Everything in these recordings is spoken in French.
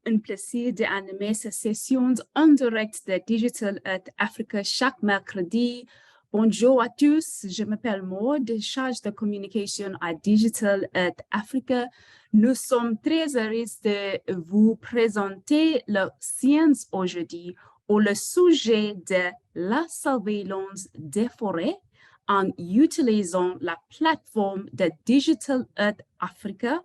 un plaisir d'animer ces sessions en direct de Digital Earth Africa chaque mercredi. Bonjour à tous, je m'appelle Maud, chargée de communication à Digital Earth Africa. Nous sommes très heureux de vous présenter la science aujourd'hui ou le sujet de la surveillance des forêts en utilisant la plateforme de Digital Earth Africa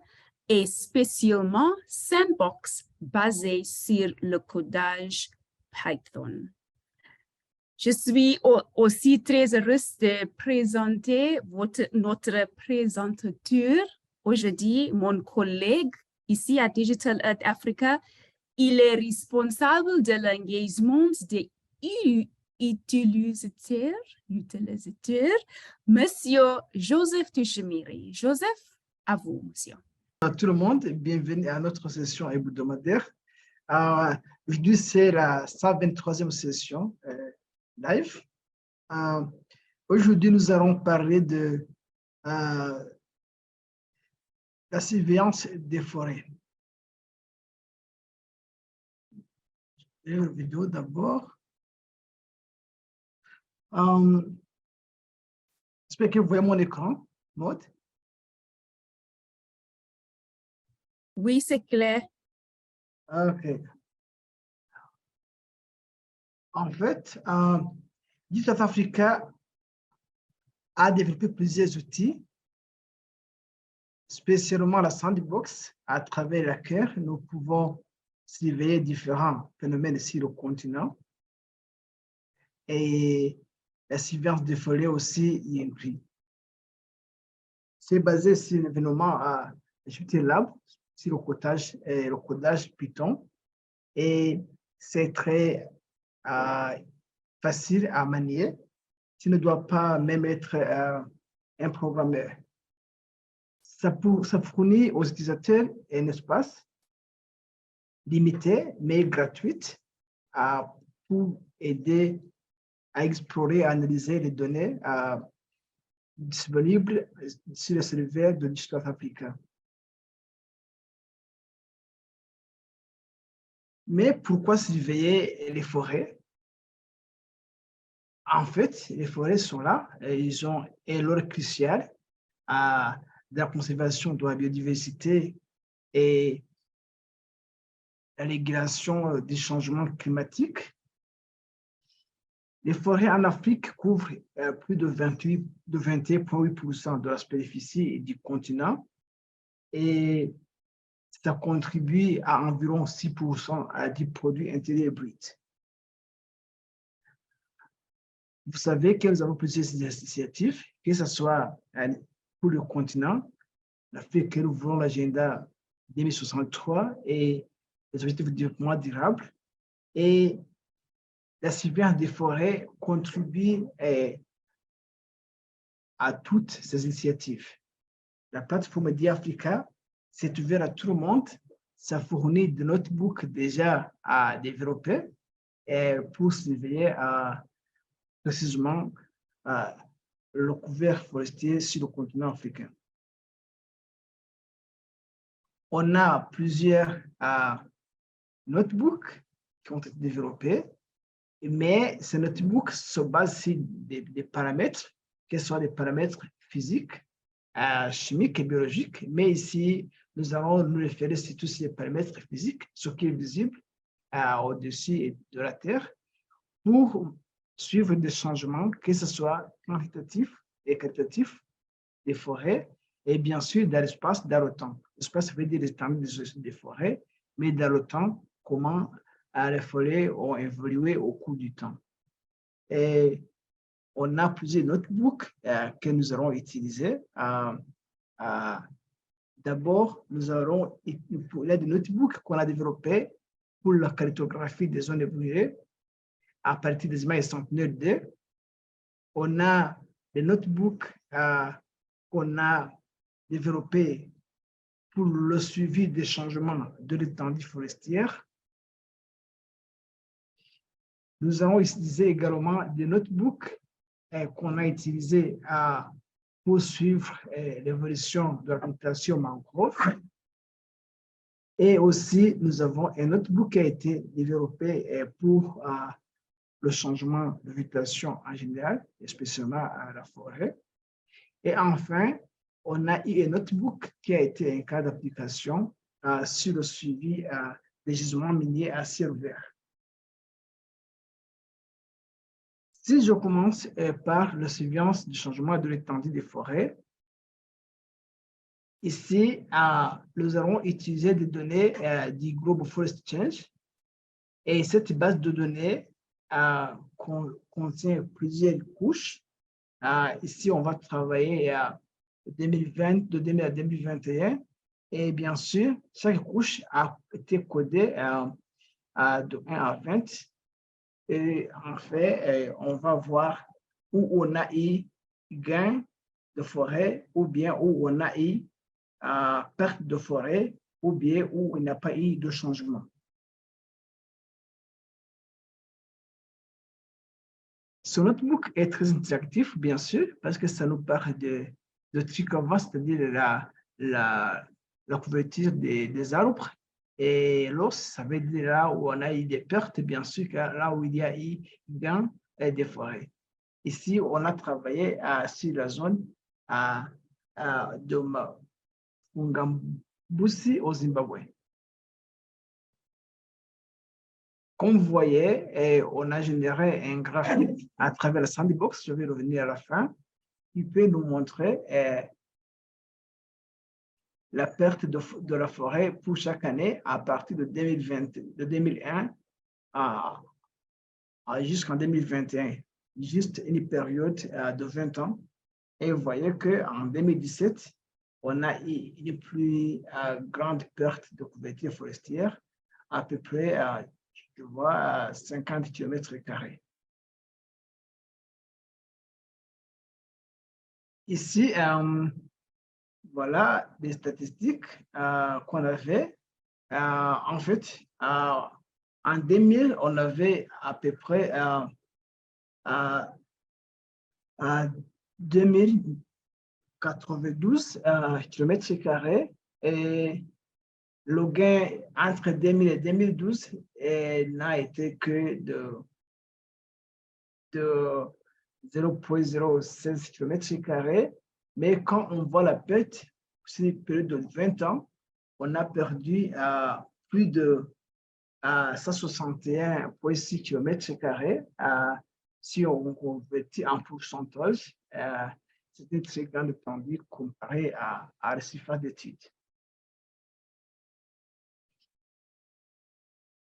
et spécialement Sandbox basé sur le codage Python. Je suis aussi très heureuse de présenter notre présentateur aujourd'hui, mon collègue ici à Digital Earth Africa. Il est responsable de l'engagement des utilisateurs, Monsieur Joseph Tuchemiri. Joseph, à vous, monsieur. Bonjour à tout le monde, bienvenue à notre session hebdomadaire. Aujourd'hui, c'est la 123e session live. Aujourd'hui, nous allons parler de la surveillance des forêts. La vidéo d'abord. J'espère que vous voyez mon écran, Maud. Oui, c'est clair. OK. En fait, Digital Earth Africa a développé plusieurs outils, spécialement la Sandbox, à travers laquelle nous pouvons surveiller différents phénomènes sur le continent. Et la surveillance des forêts aussi y inclut. C'est basé sur l'événement à JTLab, sur le codage Python. Et c'est très facile à manier. Tu ne dois pas même être un programmeur. Ça fournit aux utilisateurs un espace limité, mais gratuit, pour aider à explorer et analyser les données disponibles sur le serveur de Digital Earth Africa. Mais pourquoi surveiller les forêts? En fait, les forêts sont là, ils ont un rôle crucial à la conservation de la biodiversité et la régulation des changements climatiques. Les forêts en Afrique couvrent plus de 21,8% de la superficie du continent et ça contribue à environ 6% du produit intérieur brut. Vous savez que nous avons plusieurs initiatives, que ce soit pour le continent, l'Afrique que nous voulons l'agenda 2063 et les objectifs de développement durable. Et la surveillance des forêts contribue à toutes ces initiatives. La plateforme DiAfrica s'est ouverte à tout le monde. Ça fournit des notebooks déjà à développer pour surveiller précisément le couvert forestier sur le continent africain. On a plusieurs notebooks qui ont été développés, mais ces notebooks se basent sur des paramètres, que ce soit des paramètres physiques, chimiques et biologiques, mais ici, nous allons nous référer sur tous ces paramètres physiques, ce qui est visible au-dessus de la Terre, pour suivre des changements, que ce soit quantitatifs et qualitatifs des forêts, et bien sûr dans l'espace, dans le temps. L'espace veut dire l'étendue des forêts, mais dans le temps, comment les forêts ont évolué au cours du temps. Et on a plusieurs notebooks que nous allons utiliser. D'abord, nous aurons des notebooks qu'on a développés pour la cartographie des zones évoluées à partir des images centenaires 2. On a des notebooks qu'on a développés pour le suivi des changements de l'étendue forestière. Nous allons utiliser également des notebooks qu'on a utilisés pour suivre l'évolution de la plantation mangrove. Et aussi, nous avons un autre book qui a été développé pour le changement de végétation en général, et spécialement à la forêt. Et enfin, on a eu un autre book qui a été un cas d'application sur le suivi des gisements miniers à ciel ouvert. Si je commence par la surveillance du changement de l'étendue des forêts, ici, nous allons utiliser des données du Global Forest Change. Et cette base de données contient plusieurs couches. Ici, on va travailler de 2020 à 2021. Et bien sûr, chaque couche a été codée de 1 à 20. Et en fait, on va voir où on a eu gain de forêt ou bien où on a eu perte de forêt ou bien où il n'y a pas eu de changement. Ce notebook est très interactif, bien sûr, parce que ça nous parle de trucs avant, c'est-à-dire la couverture des arbres. Et l'os, ça veut dire là où on a eu des pertes, bien sûr, là où il y a eu gain des forêts. Ici, on a travaillé sur la zone de Mungambusi au Zimbabwe. Comme vous voyez, on a généré un graphique à travers la sandbox. Je vais revenir à la fin. Il peut nous montrer la perte de la forêt pour chaque année à partir de 2001 jusqu'en 2021. Juste une période de 20 ans. Et vous voyez qu'en 2017, on a eu une plus grande perte de couverture forestière, à peu près, je vois, 50 km². Ici, voilà des statistiques qu'on avait. En fait, en 2000, on avait à peu près 2092 km². Et le gain entre 2000 et 2012 n'a été que de 0,016 km². Mais quand on voit la perte, sur une période de 20 ans, on a perdu plus de 161,6 km². Si on convertit en pourcentage, c'est une très grande étendue comparée à la surface d'études.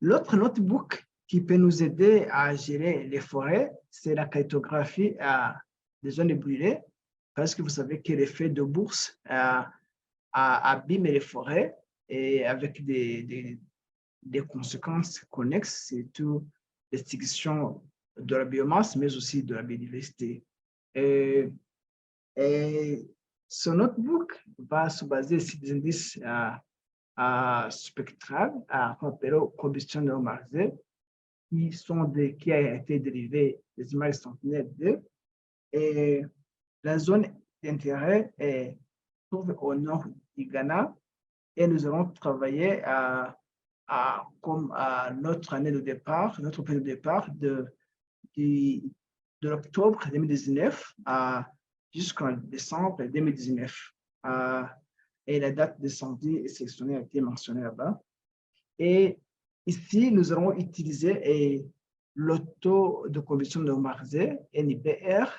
L'autre notebook qui peut nous aider à gérer les forêts, c'est la cartographie des zones brûlées, parce que vous savez que l'effet de bourse abîme les forêts et avec des conséquences connexes, surtout l'extinction de la biomasse, mais aussi de la biodiversité. Et ce notebook va se baser sur des indices spectrales qu'on appelle combustion normalisée, qui a été dérivée des images Sentinelle-2. Et la zone d'intérêt est trouve au nord du Ghana et nous allons travailler comme notre année de départ, notre point de départ de l'octobre 2019 jusqu'en décembre 2019. Et la date de sortie et sélectionnée a été mentionnée là-bas. Et ici, nous allons utiliser le taux de combustion normalisé, NIBR.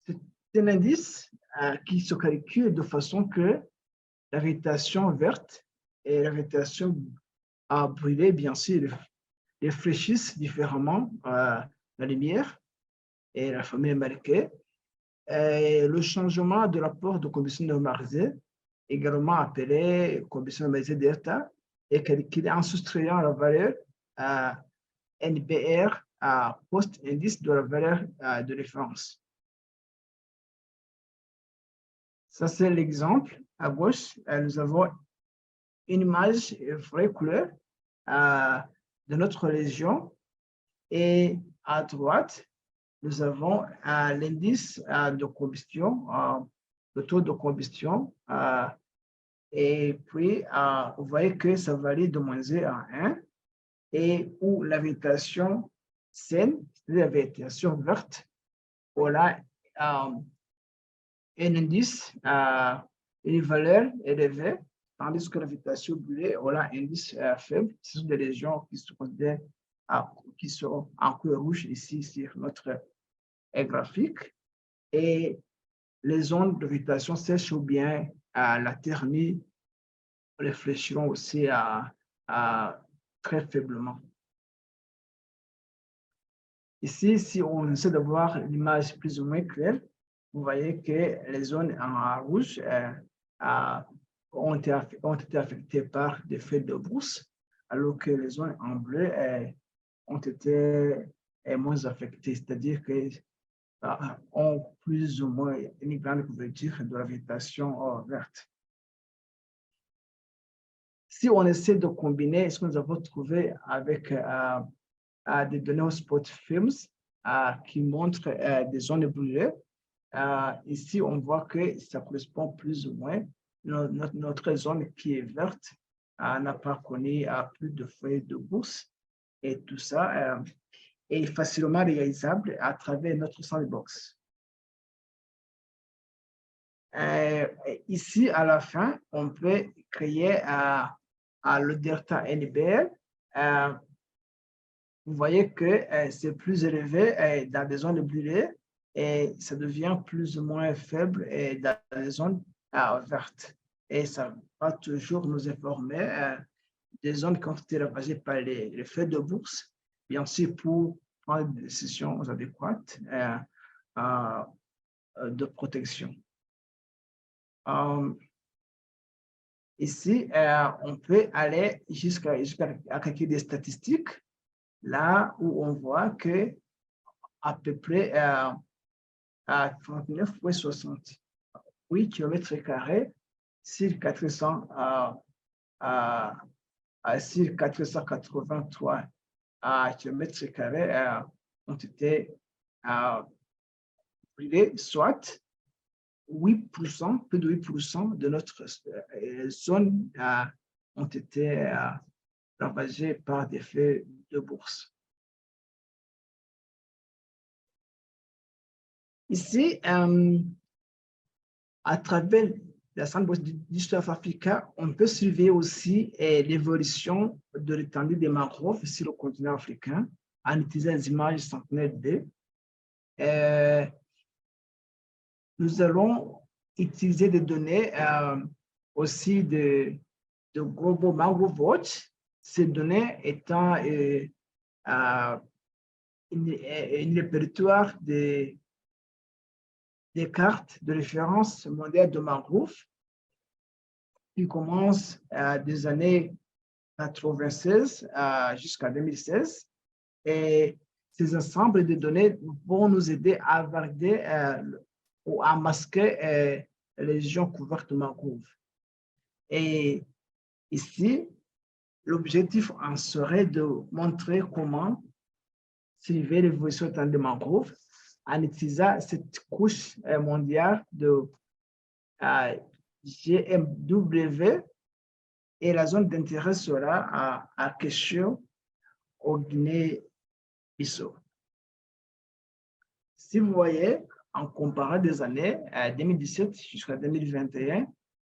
C'est un indice qui se calcule de façon que la végétation verte et la végétation brûlée, bien sûr, réfléchissent différemment la lumière et la famille marquée. Le changement de rapport de combustion normalisée, également appelé combustion normalisée delta, est calculé en soustrayant la valeur NBR post-indice de la valeur de référence. Ça, c'est l'exemple. À gauche, nous avons une image vraie couleur de notre région. Et à droite, nous avons l'indice de combustion, le taux de combustion Et puis, vous voyez que ça varie de -1 à 1 et où la végétation saine, c'est-à-dire la végétation verte, aura un indice, une valeur élevée, tandis que la végétation brûlée aura un indice faible. Ce sont des régions qui se considèrent qui sont en couleur rouge ici sur notre graphique. Et les zones de végétation sèche ou bien la terre nue réfléchiront aussi très faiblement. Ici, si on essaie de voir l'image plus ou moins claire, vous voyez que les zones en rouge ont été affectées par des feux de brousse, alors que les zones en bleu ont été moins affectées, c'est-à-dire que ont plus ou moins une grande couverture de la végétation verte. Si on essaie de combiner ce que nous avons trouvé avec des données au Spot Films qui montrent des zones brûlées, ici on voit que ça correspond plus ou moins. Notre zone qui est verte n'a pas connu plus de feuilles de bourse et tout ça est facilement réalisable à travers notre sandbox. Ici, à la fin, on peut créer le delta NBL. Vous voyez que c'est plus élevé dans des zones brûlées et ça devient plus ou moins faible dans les zones vertes. Et ça va toujours nous informer des zones qui ont été ravagées par les feux de bourse, bien sûr pour prendre des décisions adéquates de protection. Ici, on peut aller jusqu'à calculer des statistiques, là où on voit que à peu près à 39,68 km² sur 483 km² ont été brûlés, soit 8%, plus de 8% de notre zone ont été ravagées par des feux de bourse. Ici, à travers la sandbox d'Histoire Africa, on peut suivre aussi l'évolution de l'étendue des mangroves sur le continent africain en utilisant les images Sentinel-2. Nous allons utiliser des données aussi de Global Mangrove Watch, ces données étant un répertoire des cartes de référence mondiale de mangrove qui commence des années 96 jusqu'à 2016. Et ces ensembles de données vont nous aider à valider ou à masquer les régions couvertes de mangroves. Et ici, l'objectif en serait de montrer comment suivre l'évolution des mangroves en utilisant cette couche mondiale de GMW et la zone d'intérêt sera à Kesho, au Guinée-Bissau. Si vous voyez, en comparant des années 2017 jusqu'à 2021,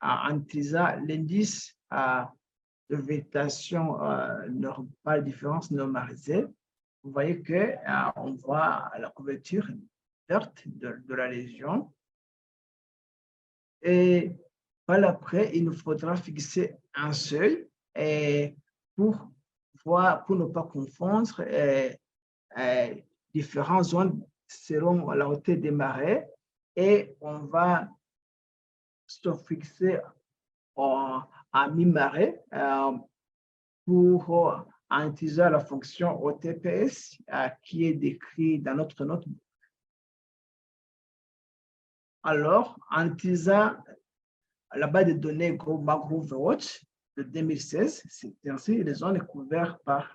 en utilisant l'indice de végétation normale, différence normalisée, vous voyez qu'on voit la couverture verte de la région. Et par après, il nous faudra fixer un seuil pour ne pas confondre différentes zones selon la hauteur des marais, et on va se fixer à mi-marais pour en utilisant la fonction OTPS qui est décrite dans notre note. Alors, en utilisant la base de données Mangrove Watch de 2016, c'est ainsi les zones couvertes par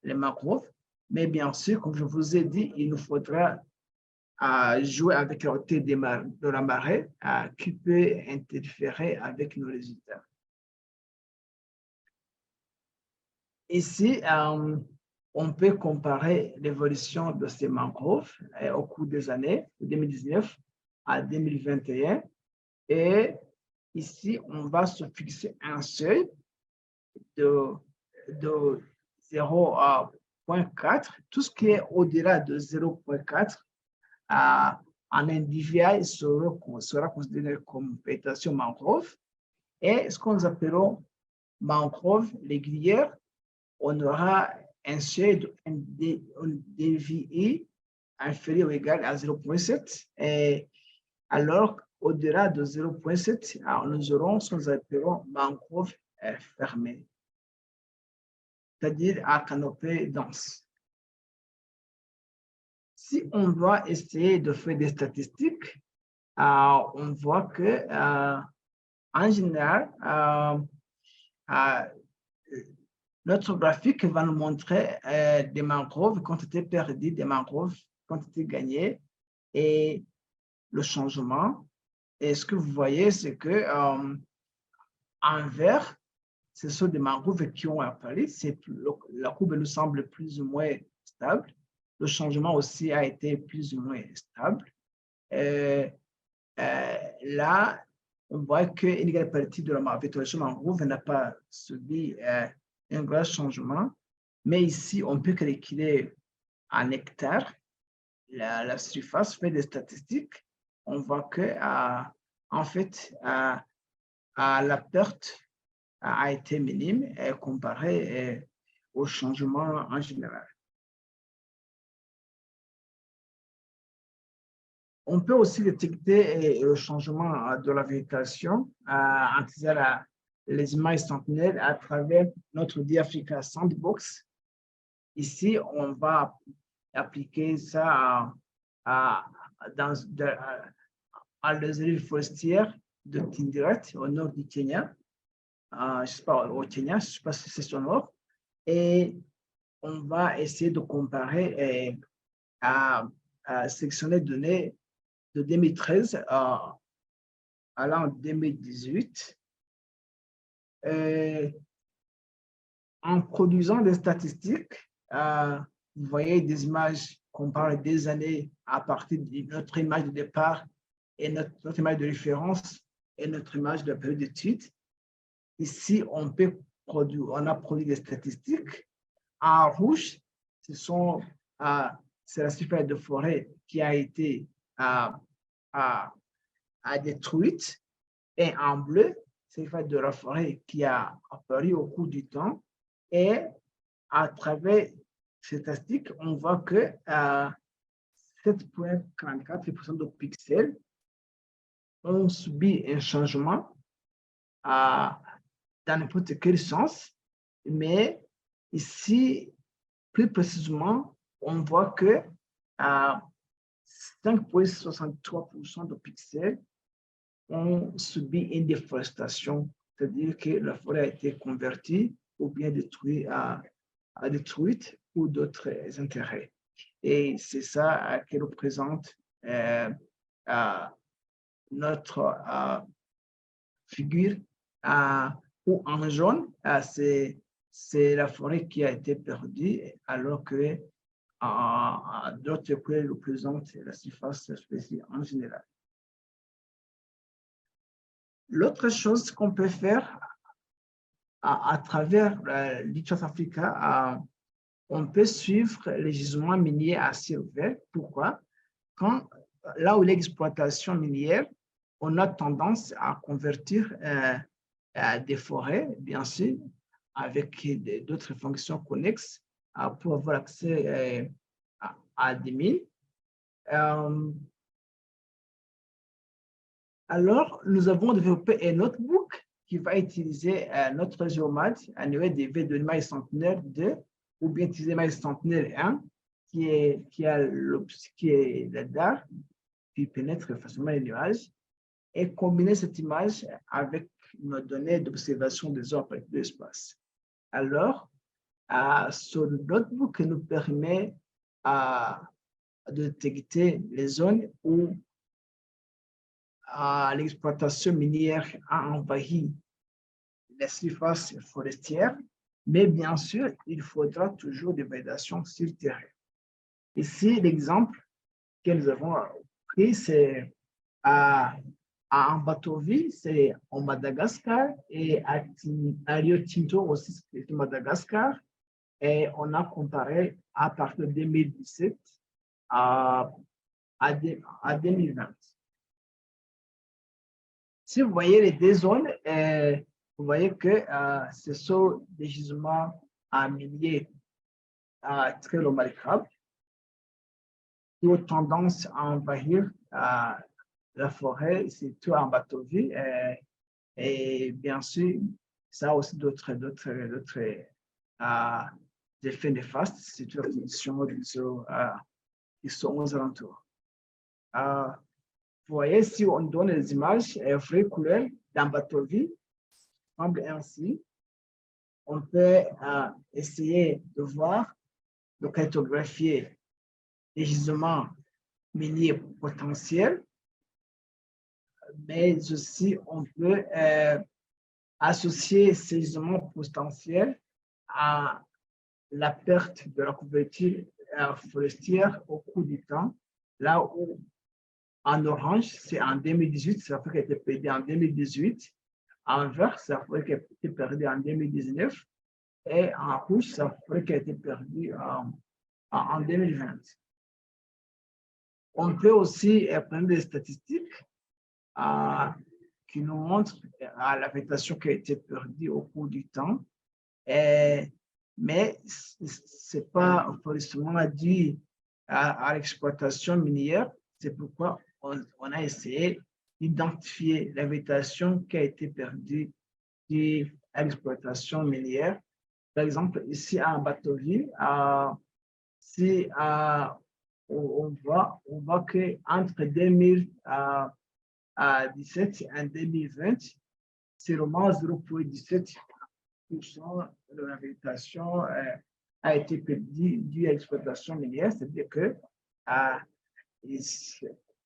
les mangroves. Mais bien sûr, comme je vous ai dit, il nous faudra jouer avec la hauteur de la marée qui peut interférer avec nos résultats. Ici, on peut comparer l'évolution de ces mangroves au cours des années 2019 à 2021. Et ici, on va se fixer un seuil de 0,4. Tout ce qui est au-delà de 0,4 en individuel sera considéré comme végétation mangrove. Et ce que nous appelons mangrove régulière, on aura un seuil de DVI inférieur ou égal à 0,7. Et alors, au-delà de 0,7, nous aurons ce que nous appelons mangrove fermée, c'est-à-dire à canopée dense. Si on doit essayer de faire des statistiques, on voit que, en général, notre graphique va nous montrer des mangroves, quantité perdue, des mangroves, quantité gagnée et le changement. Et ce que vous voyez, c'est que en vert, ce sont des mangroves qui ont apparu. La courbe nous semble plus ou moins stable. Le changement aussi a été plus ou moins stable. Là, on voit qu'une grande partie de la végétation mangrove n'a pas subi un grand changement. Mais ici, on peut calculer en hectares la surface, fait des statistiques. On voit que, en fait, la perte a été minime comparée au changement en général. On peut aussi détecter le changement de la végétation en utilisant les images sentinelles à travers notre DAfrica Sandbox. Ici, on va appliquer ça dans les îles forestières de Tinderet, au nord du Kenya. Je ne sais pas, au Kenya, je ne sais pas si c'est au nord. Et on va essayer de comparer à sélectionner des données de 2013 à l'an 2018. En produisant des statistiques, vous voyez des images comparées des années à partir de notre image de départ et notre image de référence et notre image de période d'étude. Ici, on a produit des statistiques. En rouge, c'est la surface de forêt qui a été détruite. Et en bleu, c'est la surface de la forêt qui a apparu au cours du temps. Et à travers ces statistiques, on voit que 7,44% de pixels ont subi un changement dans n'importe quel sens. Mais ici, plus précisément, on voit que 5,63% de pixels ont subi une déforestation, c'est-à-dire que la forêt a été convertie ou bien détruite pour d'autres intérêts. Et c'est ça qui représente notre figure où en jaune, c'est la forêt qui a été perdue, alors que d'autres couleurs représentent la surface spéciale en général. L'autre chose qu'on peut faire à travers l'ITRAS Africa, on peut suivre les gisements miniers à ciel ouvert. Pourquoi? Là où l'exploitation minière, on a tendance à convertir des forêts, bien sûr, avec d'autres fonctions connexes pour avoir accès à des mines. Alors, nous avons développé un notebook qui va utiliser notre géomètre à niveau des V de l'image centenaire 2 ou bien utiliser l'image centenaire 1 qui est le DAR qui pénètre facilement les nuages et combiner cette image avec nos données d'observation des eaux à partir de l'espace. Alors, ce notebook nous permet de détecter les zones où l'exploitation minière a envahi les surfaces forestières, mais bien sûr, il faudra toujours des validations sur le terrain. Ici, l'exemple que nous avons pris, c'est à Ambatovi, c'est en Madagascar, et à Rio Tinto aussi, c'est au Madagascar. Et on a comparé à partir de 2017 à 2020. Si vous voyez les deux zones, vous voyez que ce sont des gisements miniers très remarquables qui ont tendance à envahir la forêt, surtout en Batovi. Et bien sûr, ça a aussi d'autres effets néfastes, surtout les conditions qui sont aux alentours. Vous voyez, si on donne les images vraies couleurs dans Batovi, semble ainsi, on peut essayer de voir, de cartographier les gisements miniers potentiels, mais aussi on peut associer ces gisements potentiels à la perte de la couverture forestière au cours du temps, là où en orange, c'est en 2018, ça fait qu'elle a été perdue en 2018. En vert, ça fait qu'elle a été perdue en 2019. Et en rouge, ça fait qu'elle a été perdue en 2020. On peut aussi prendre des statistiques qui nous montrent la végétation qui a été perdue au cours du temps. Mais ce n'est pas forcément dû à l'exploitation minière. C'est pourquoi on a essayé d'identifier la végétation qui a été perdue à l'exploitation minière. Par exemple, ici à Batovi, si on voit qu'entre 2017 et 2020, c'est vraiment 0,17% de la végétation a été perdue due à l'exploitation minière, c'est-à-dire que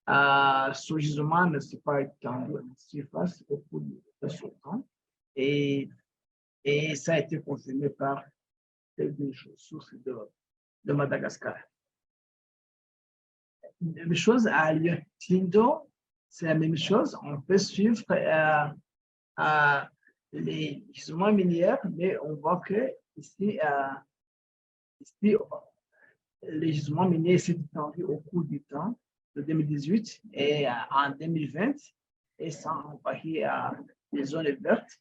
ce gisement ne s'est pas étendu en surface au cours de ce temps et ça a été confirmé par des sources de Madagascar. La même chose à Rio Tinto, c'est la même chose. On peut suivre les gisements miniers, mais on voit que ici les gisements miniers s'est étendu au cours du temps de 2018 et en 2020 et ça envahit les zones vertes.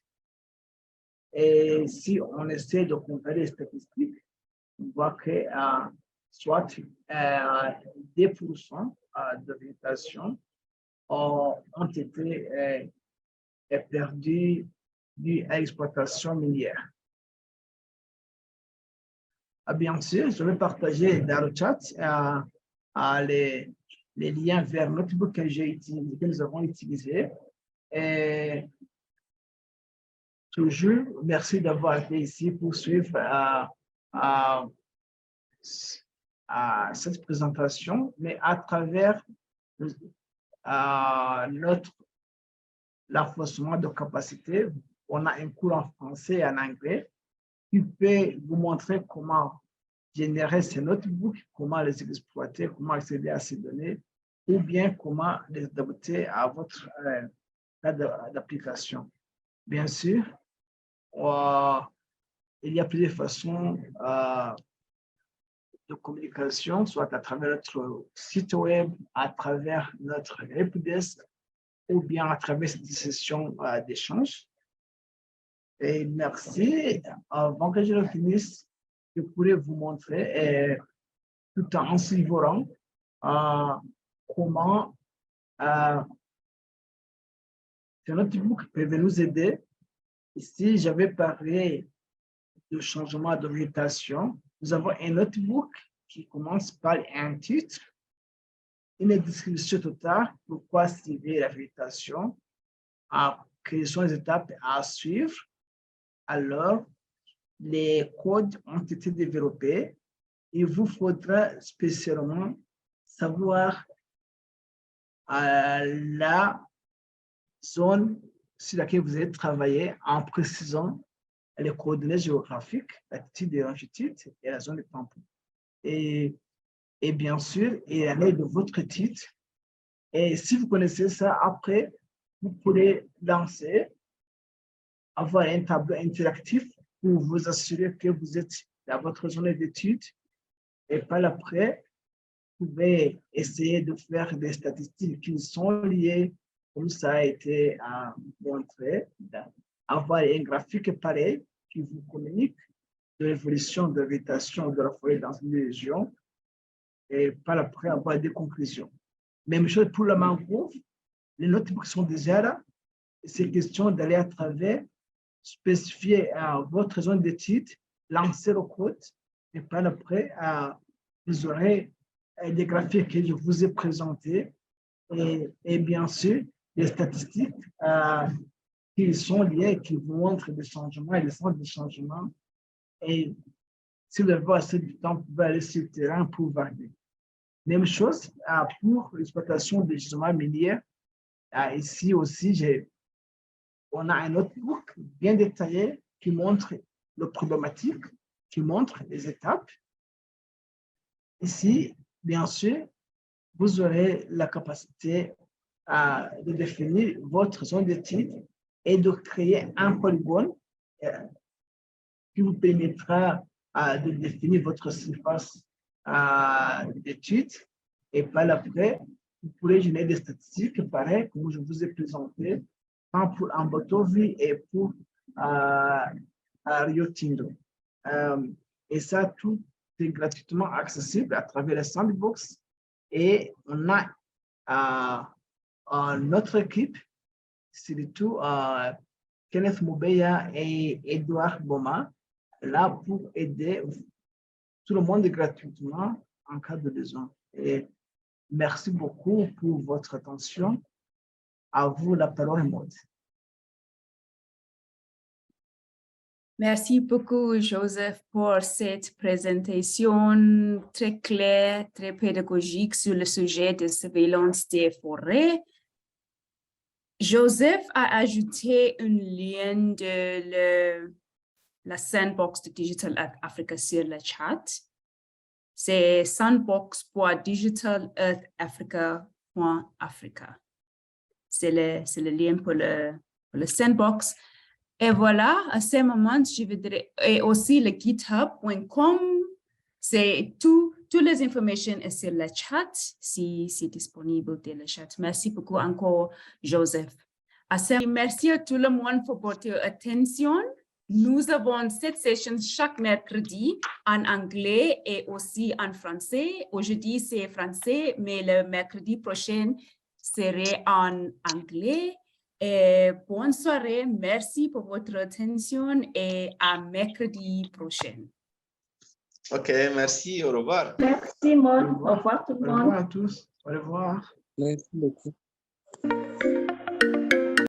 Et si on essaie de comparer les statistiques, on voit que soit 10% de végétation ont été perdus dû à l'exploitation minière. Bien sûr, je vais partager dans le chat les liens vers notre notebook que nous avons utilisé. Et toujours, merci d'avoir été ici pour suivre cette présentation, mais à travers l'enforcement de capacité, on a un cours en français et en anglais qui peut vous montrer comment générer ces notebooks, comment les exploiter, comment accéder à ces données, ou bien comment les adapter à votre cas d'application. Bien sûr, il y a plusieurs façons de communication, soit à travers notre site web, à travers notre helpdesk, ou bien à travers cette session d'échange. Et merci. Avant que je le finisse, je pourrais vous montrer, tout en suivant, comment ce notebook peut nous aider. Ici, j'avais parlé de changement d'orientation. Nous avons un notebook qui commence par un titre, une description totale, pourquoi suivre la végétation, quelles sont les étapes à suivre. Alors, les codes ont été développés. Il vous faudra spécialement savoir la zone sur laquelle vous allez travailler en précisant les coordonnées géographiques, latitude et longitude et la zone de tampon. Et bien sûr, et l'année de votre titre. Et si vous connaissez ça, après, vous pourrez lancer, avoir un tableau interactif pour vous assurer que vous êtes dans votre zone d'études. Et par après, vous pouvez essayer de faire des statistiques qui sont liées, comme ça a été montré, avoir un graphique pareil qui vous communique de l'évolution de l'habitation de la forêt dans une région et par après avoir des conclusions. Même chose pour la mangrove, les notebooks sont déjà là. C'est question d'aller à travers, spécifier votre zone d'étude, lancer le code et par après, vous aurez des graphiques que je vous ai présentés et bien sûr, des statistiques qui sont liées, qui vous montrent des changements et des centres de changement. Et si vous avez assez de temps, vous pouvez aller sur le terrain pour valider. Même chose pour l'exploitation des gisements miniers. Ici aussi, on a un notebook bien détaillé qui montre le problématique, qui montre les étapes. Ici, bien sûr, vous aurez la capacité de définir votre zone d'étude et de créer un polygone qui vous permettra de définir votre surface d'études. Et par après, vous pourrez générer des statistiques pareilles comme je vous ai présenté, tant pour Ambotovi et pour Rio Tinto. Et ça, tout est gratuitement accessible à travers le sandbox. Et on a notre équipe, surtout Kenneth Moubeya et Edouard Boma, là pour aider tout le monde gratuitement en cas de besoin. Et merci beaucoup pour votre attention. À vous, la parole est Maud. Merci beaucoup, Joseph, pour cette présentation très claire, très pédagogique sur le sujet de surveillance des forêts. Joseph a ajouté un lien de la sandbox de Digital Earth Africa sur le chat. C'est sandbox.digitalearthafrica.africa. C'est le lien pour le sandbox. Et voilà, à ce moment, je voudrais, et aussi le github.com, c'est toutes les informations sur le chat, si c'est disponible dans le chat. Merci beaucoup encore, Joseph. Merci à tout le monde pour votre attention. Nous avons cette session chaque mercredi en anglais et aussi en français. Aujourd'hui, c'est français, mais le mercredi prochain serait en anglais. Et bonne soirée, merci pour votre attention et à mercredi prochain. Ok, merci, au revoir. Merci, Maud. Au revoir tout le monde. Au revoir à tous. Au revoir. Merci beaucoup.